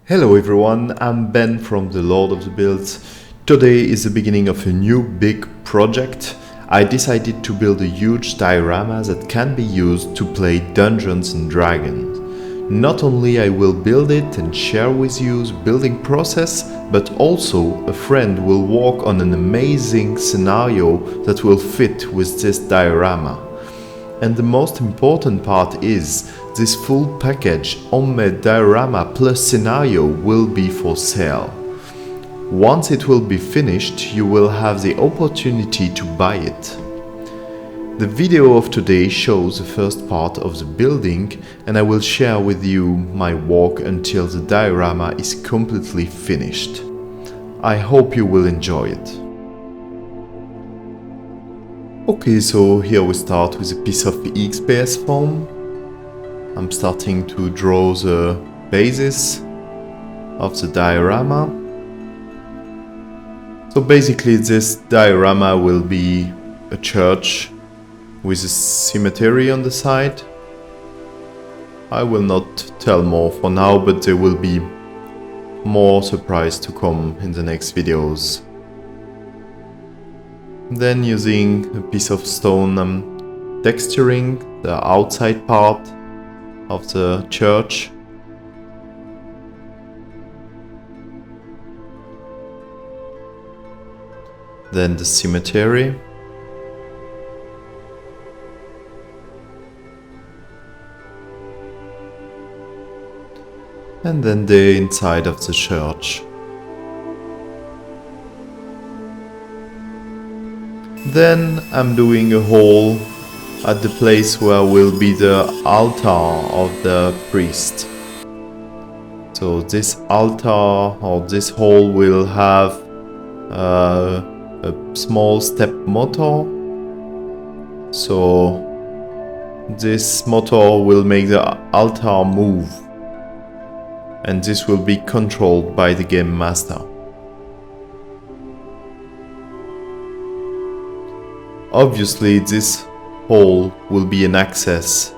Hello everyone, I'm Ben from the Lord of the Builds. Today is the beginning of a new big project. I decided to build a huge diorama that can be used to play Dungeons and Dragons. Not only I will build it and share with you the building process, but also a friend will work on an amazing scenario that will fit with this diorama. And the most important part is, this full package homemade diorama plus scenario will be for sale. Once it will be finished, you will have the opportunity to buy it. The video of today shows the first part of the building, and I will share with you my work until the diorama is completely finished. I hope you will enjoy it. Okay, so here we start with a piece of XPS foam. I'm starting to draw the basis of the diorama. So basically this diorama will be a church with a cemetery on the side. I will not tell more for now, but there will be more surprise to come in the next videos. Then using a piece of stone, I'm texturing the outside part of the church. Then the cemetery. And then the inside of the church. Then I'm doing a hole at the place where will be the altar of the priest. So this altar or this hole will have a small step motor. So this motor will make the altar move, and this will be controlled by the game master. Obviously, this hole will be an access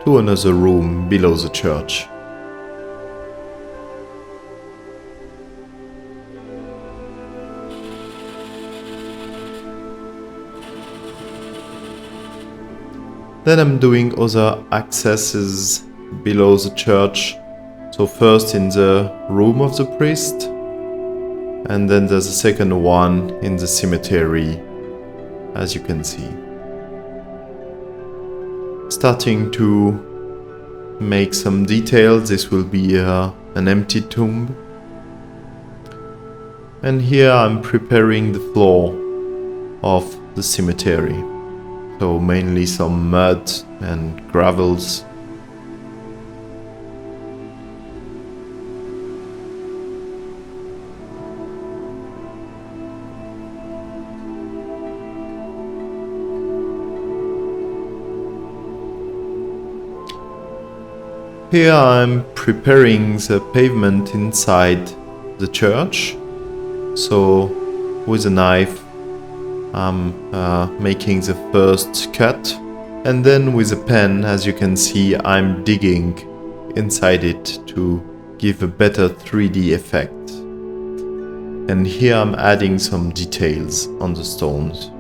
to another room below the church. Then I'm doing other accesses below the church. So first in the room of the priest, and then there's a second one in the cemetery, as you can see. Starting to make some details. This will be an empty tomb. And here I'm preparing the floor of the cemetery. So mainly some mud and gravels. Here I'm preparing the pavement inside the church. So with a knife I'm making the first cut, and then with a pen, as you can see, I'm digging inside it to give a better 3D effect. And here I'm adding some details on the stones.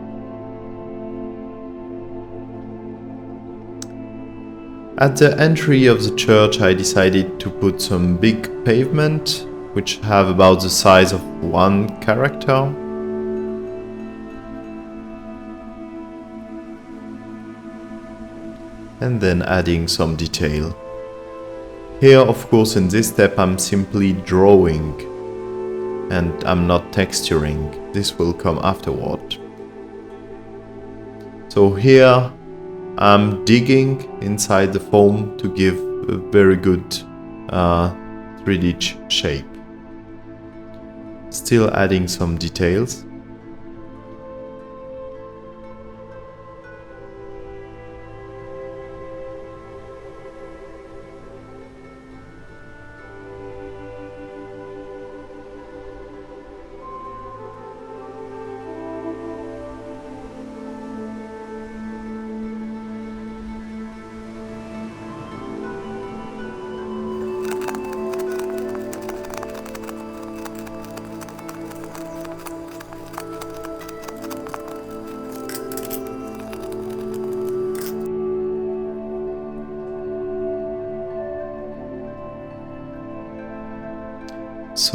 At the entry of the church I decided to put some big pavement, which have about the size of one character. And then adding some detail. Here, of course, in this step I'm simply drawing and I'm not texturing. This will come afterward. So here I'm digging inside the foam to give a very good 3D shape. Still adding some details.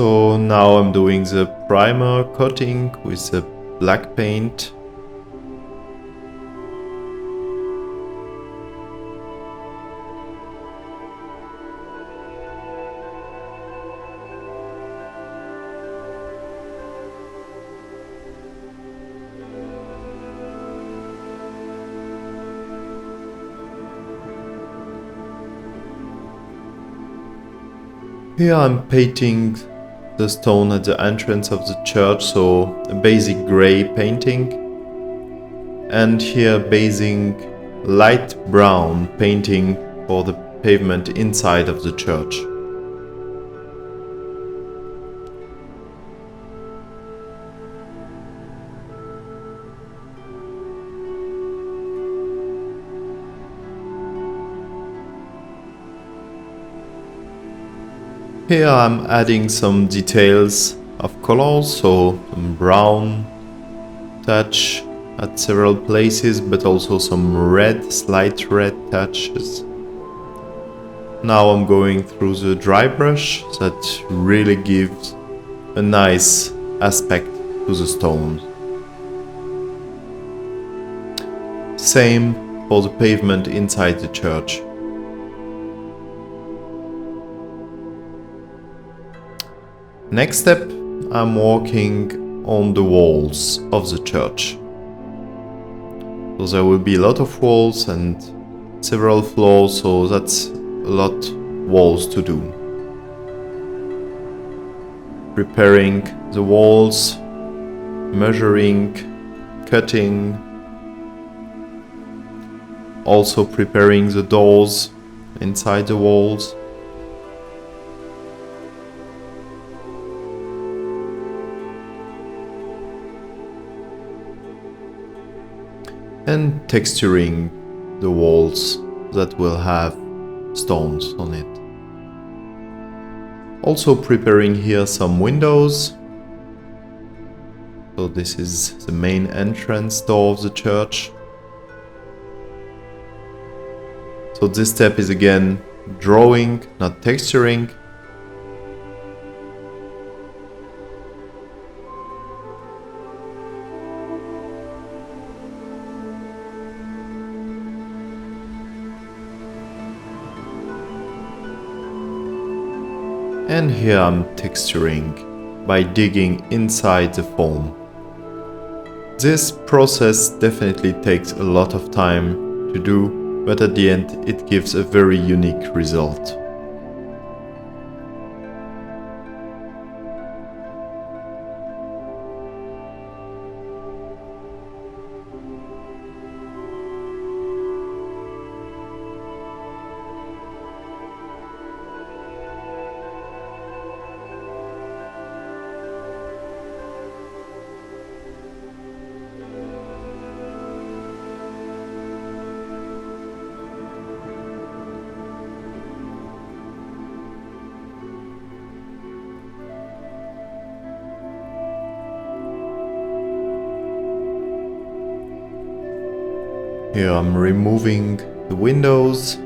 So now I'm doing the primer coating with the black paint. Here I'm painting the stone at the entrance of the church, so a basic grey painting. And here basing light brown painting for the pavement inside of the church. Here I'm adding some details of colors, so some brown touch at several places, but also some red, slight red touches. Now I'm going through the dry brush that really gives a nice aspect to the stone. Same for the pavement inside the church. Next step, I'm working on the walls of the church. So there will be a lot of walls and several floors, so that's a lot of walls to do. Preparing the walls, measuring, cutting, also preparing the doors inside the walls. And texturing the walls that will have stones on it. Also preparing here some windows. So this is the main entrance door of the church. So this step is again drawing, not texturing. And here I'm texturing by digging inside the foam. This process definitely takes a lot of time to do, but at the end it gives a very unique result. Here I'm removing the windows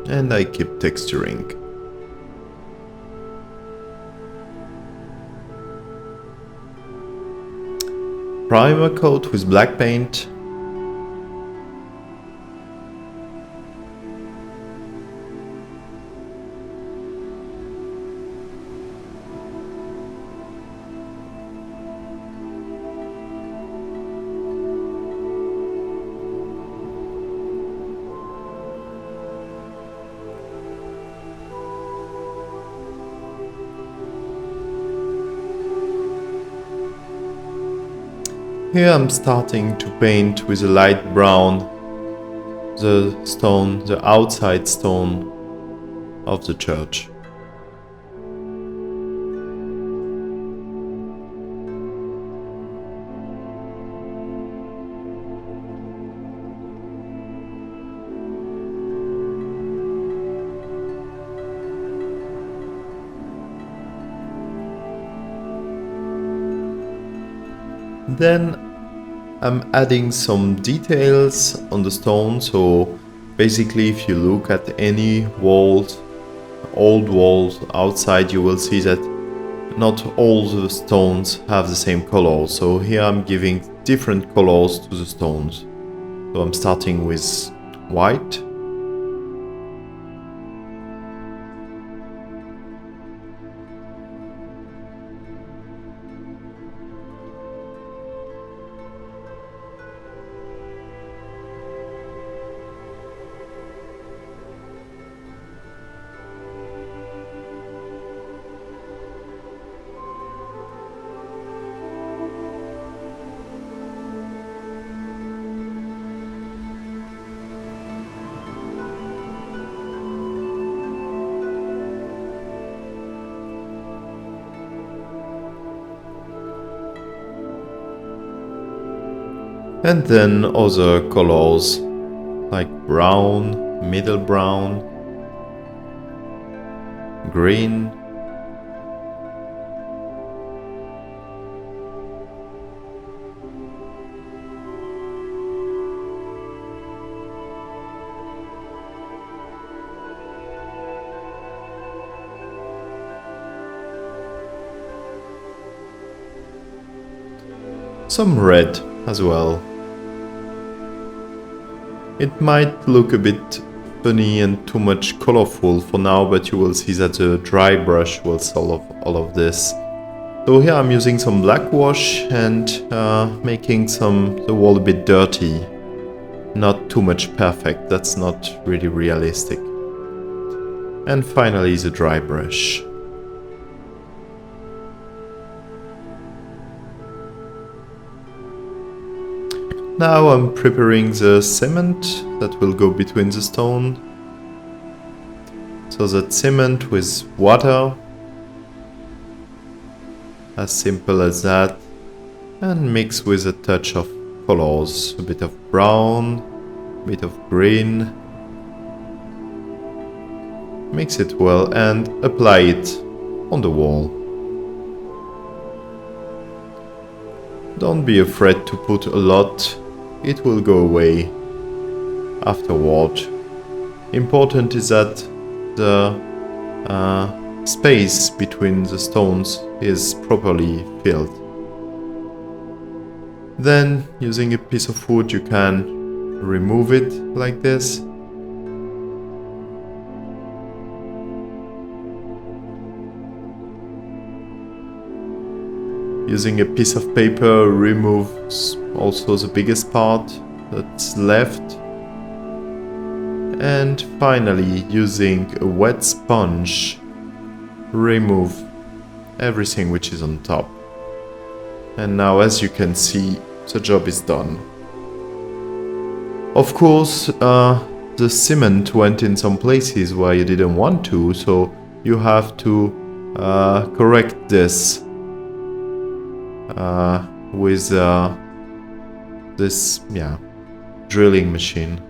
and I keep texturing. Primer coat with black paint. Here I'm starting to paint with a light brown the stone, the outside stone of the church. Then I'm adding some details on the stone, so basically if you look at any walls old walls outside, you will see that not all the stones have the same color. So here I'm giving different colors to the stones. So I'm starting with white. And then other colors like brown, middle brown, green, some red as well. It might look a bit funny and too much colorful for now, but you will see that the dry brush will solve all of this. So here I'm using some black wash and making the wall a bit dirty. Not too much perfect, that's not really realistic. And finally the dry brush. Now I'm preparing the cement that will go between the stone. So that cement with water, as simple as that, and mix with a touch of colors, a bit of brown, a bit of green. Mix it well and apply it on the wall. Don't be afraid to put a lot. It will go away afterward. Important is that the space between the stones is properly filled. Then, using a piece of wood, you can remove it like this. Using a piece of paper, remove also the biggest part that's left. And finally, using a wet sponge, remove everything which is on top. And now, as you can see, the job is done. Of course, the cement went in some places where you didn't want to, so you have to correct this with this drilling machine.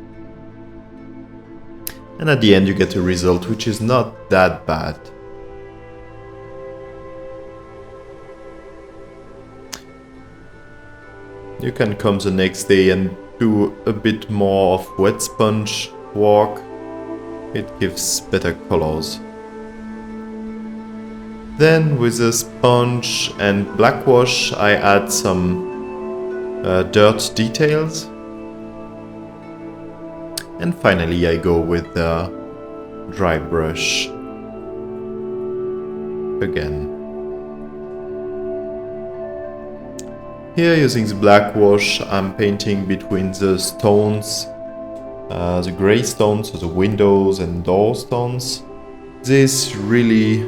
And at the end you get a result which is not that bad. You can come the next day and do a bit more of wet sponge work. It gives better colors. Then with a sponge and black wash I add some dirt details. And finally I go with the dry brush again. Here, using the black wash, I'm painting between the stones, the grey stones, so the windows and door stones. This really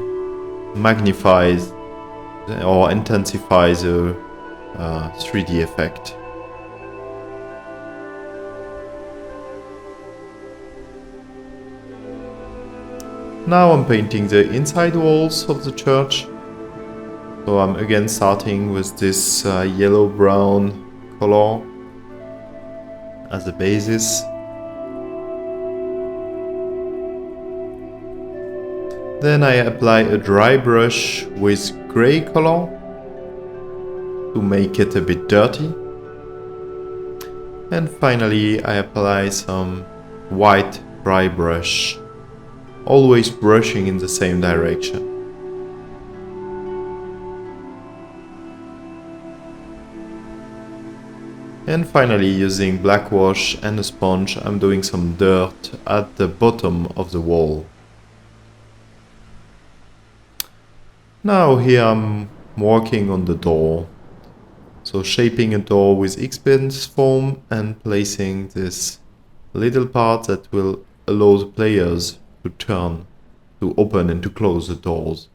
magnifies or intensifies the 3D effect. Now I'm painting the inside walls of the church. So I'm again starting with this yellow-brown color as a basis. Then I apply a dry brush with grey color to make it a bit dirty. And finally I apply some white dry brush always brushing in the same direction. And finally, using black wash and a sponge, I'm doing some dirt at the bottom of the wall. Now here I'm working on the door. So shaping a door with X-bend foam and placing this little part that will allow the players to turn, to open and to close the doors.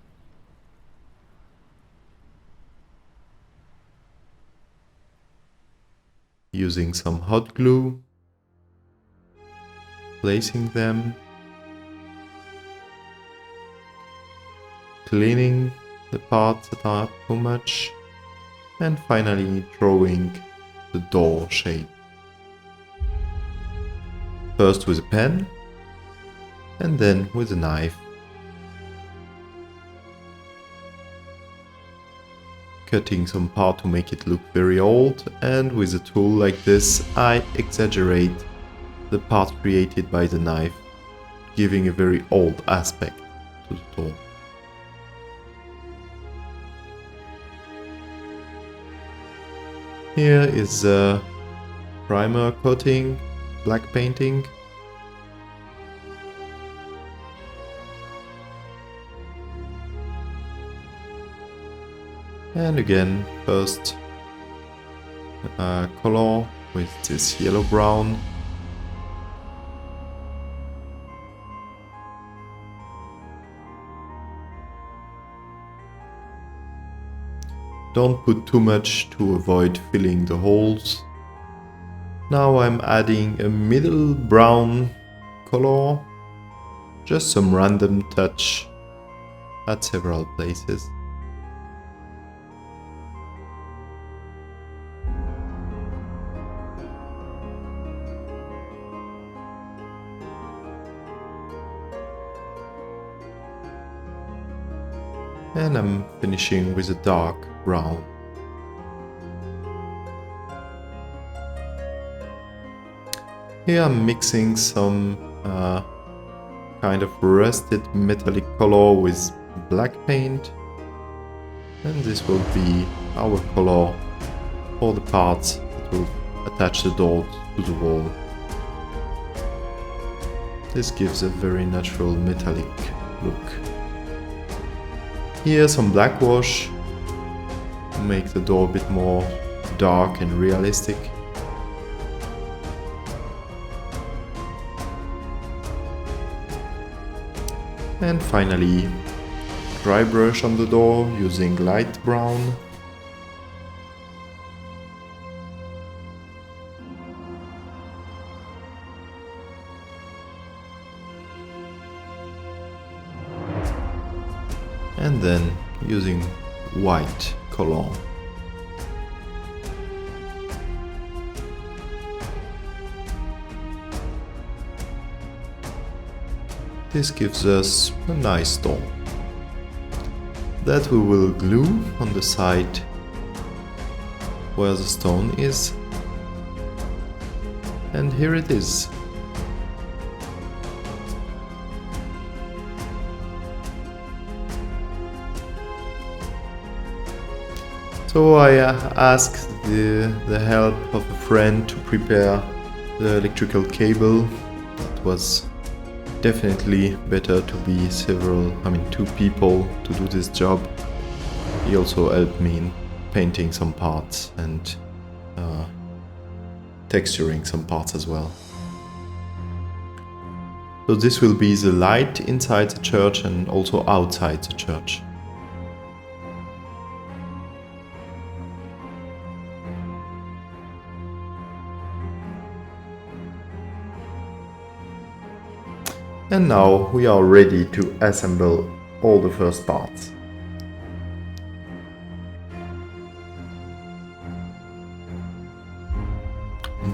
Using some hot glue, placing them, cleaning the parts that are too much, and finally drawing the door shape. First with a pen, and then with a knife. Cutting some part to make it look very old, and with a tool like this I exaggerate the part created by the knife, giving a very old aspect to the door. Here is a primer coating, black painting. And again, first color with this yellow-brown. Don't put too much to avoid filling the holes. Now I'm adding a middle brown color, just some random touch at several places. And I'm finishing with a dark brown. Here I'm mixing some kind of rusted metallic color with black paint, and this will be our color for the parts that will attach the door to the wall. This gives a very natural metallic look. Here some black wash to make the door a bit more dark and realistic. And finally, dry brush on the door using light brown. And then using white color. This gives us a nice stone that we will glue on the side where the stone is. And here it is. So I asked the help of a friend to prepare the electrical cable. It was definitely better to be two people to do this job. He also helped me in painting some parts and texturing some parts as well. So this will be the light inside the church and also outside the church. And now we are ready to assemble all the first parts.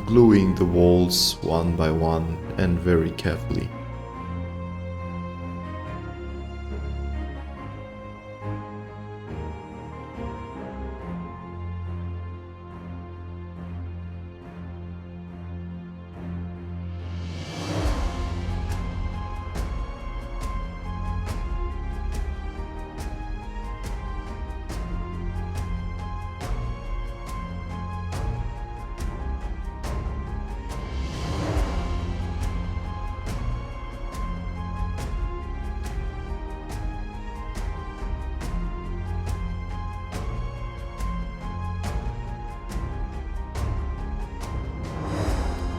Gluing the walls one by one and very carefully.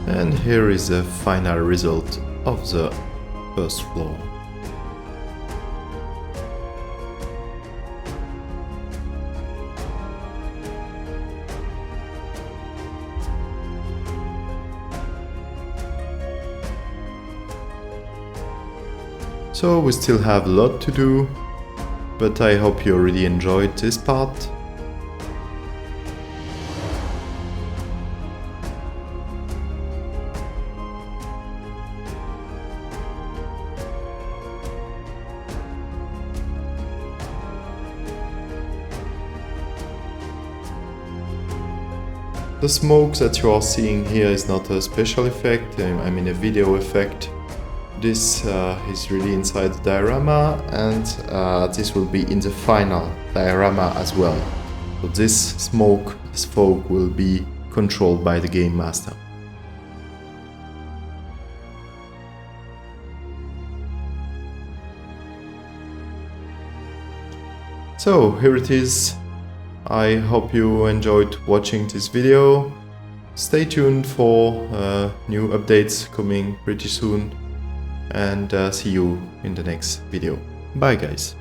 And here is the final result of the first floor. So we still have a lot to do, but I hope you already enjoyed this part. The smoke that you are seeing here is not a special effect, I mean a video effect. This is really inside the diorama, and this will be in the final diorama as well. So this smoke, this fog will be controlled by the game master. So here it is. I hope you enjoyed watching this video. Stay tuned for new updates coming pretty soon, and see you in the next video. Bye guys.